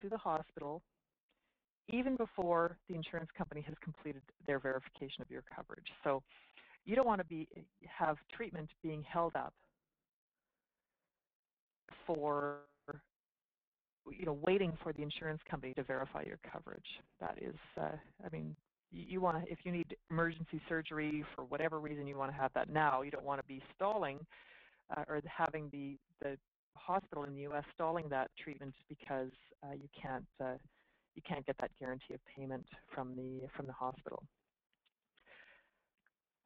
to the hospital even before the insurance company has completed their verification of your coverage. So you don't want to have treatment being held up for, waiting for the insurance company to verify your coverage. That is, I mean, you want to, if you need emergency surgery for whatever reason, you want to have that now. You don't want to be stalling or having the hospital in the U.S. stalling that treatment because you can't get that guarantee of payment from the hospital.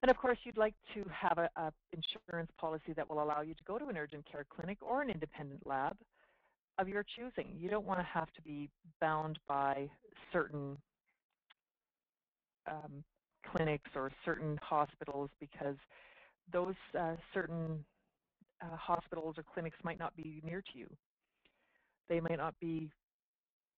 And of course, you'd like to have a insurance policy that will allow you to go to an urgent care clinic or an independent lab of your choosing. You don't want to have to be bound by certain clinics or certain hospitals because those certain hospitals or clinics might not be near to you. They might not be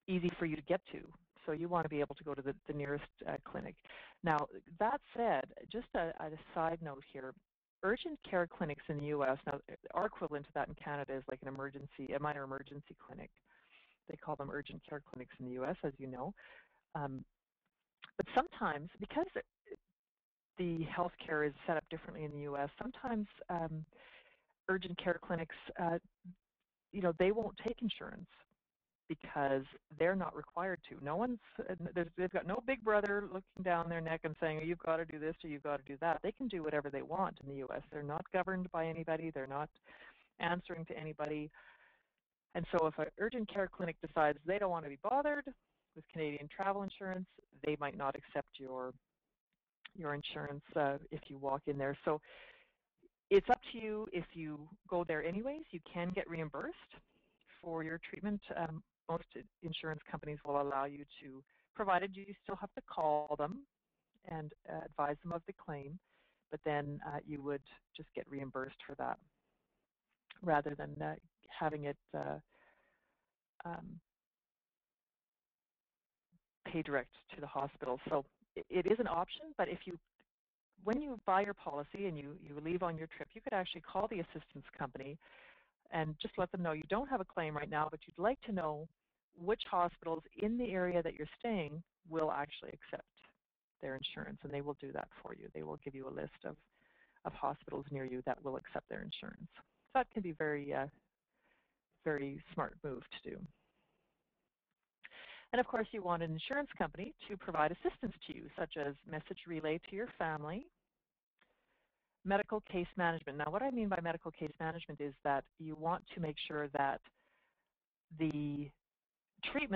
easy for you to get to. So you want to be able to go to the nearest clinic. Now, that said, just a side note here, urgent care clinics in the U.S., now our equivalent to that in Canada is like a minor emergency clinic. They call them urgent care clinics in the U.S., as you know. But sometimes, because the healthcare is set up differently in the U.S., sometimes urgent care clinics, they won't take insurance because they're not required to. They've got no big brother looking down their neck and saying, oh, you've got to do this or you've got to do that. They can do whatever they want in the U.S. They're not governed by anybody. They're not answering to anybody. And so if an urgent care clinic decides they don't want to be bothered with Canadian travel insurance, they might not accept your insurance if you walk in there. So it's up to you. If you go there anyways, you can get reimbursed for your treatment. Most insurance companies will allow you to, provided you still have to call them and advise them of the claim, but then you would just get reimbursed for that rather than having it pay direct to the hospital. So it is an option, but when you buy your policy and you leave on your trip, you could actually call the assistance company and just let them know you don't have a claim right now, but you'd like to know which hospitals in the area that you're staying will actually accept their insurance, and they will do that for you. They will give you a list of hospitals near you that will accept their insurance. So that can be very, very smart move to do. And of course, you want an insurance company to provide assistance to you, such as message relay to your family, medical case management. Now, what I mean by medical case management is that you want to make sure that the treatment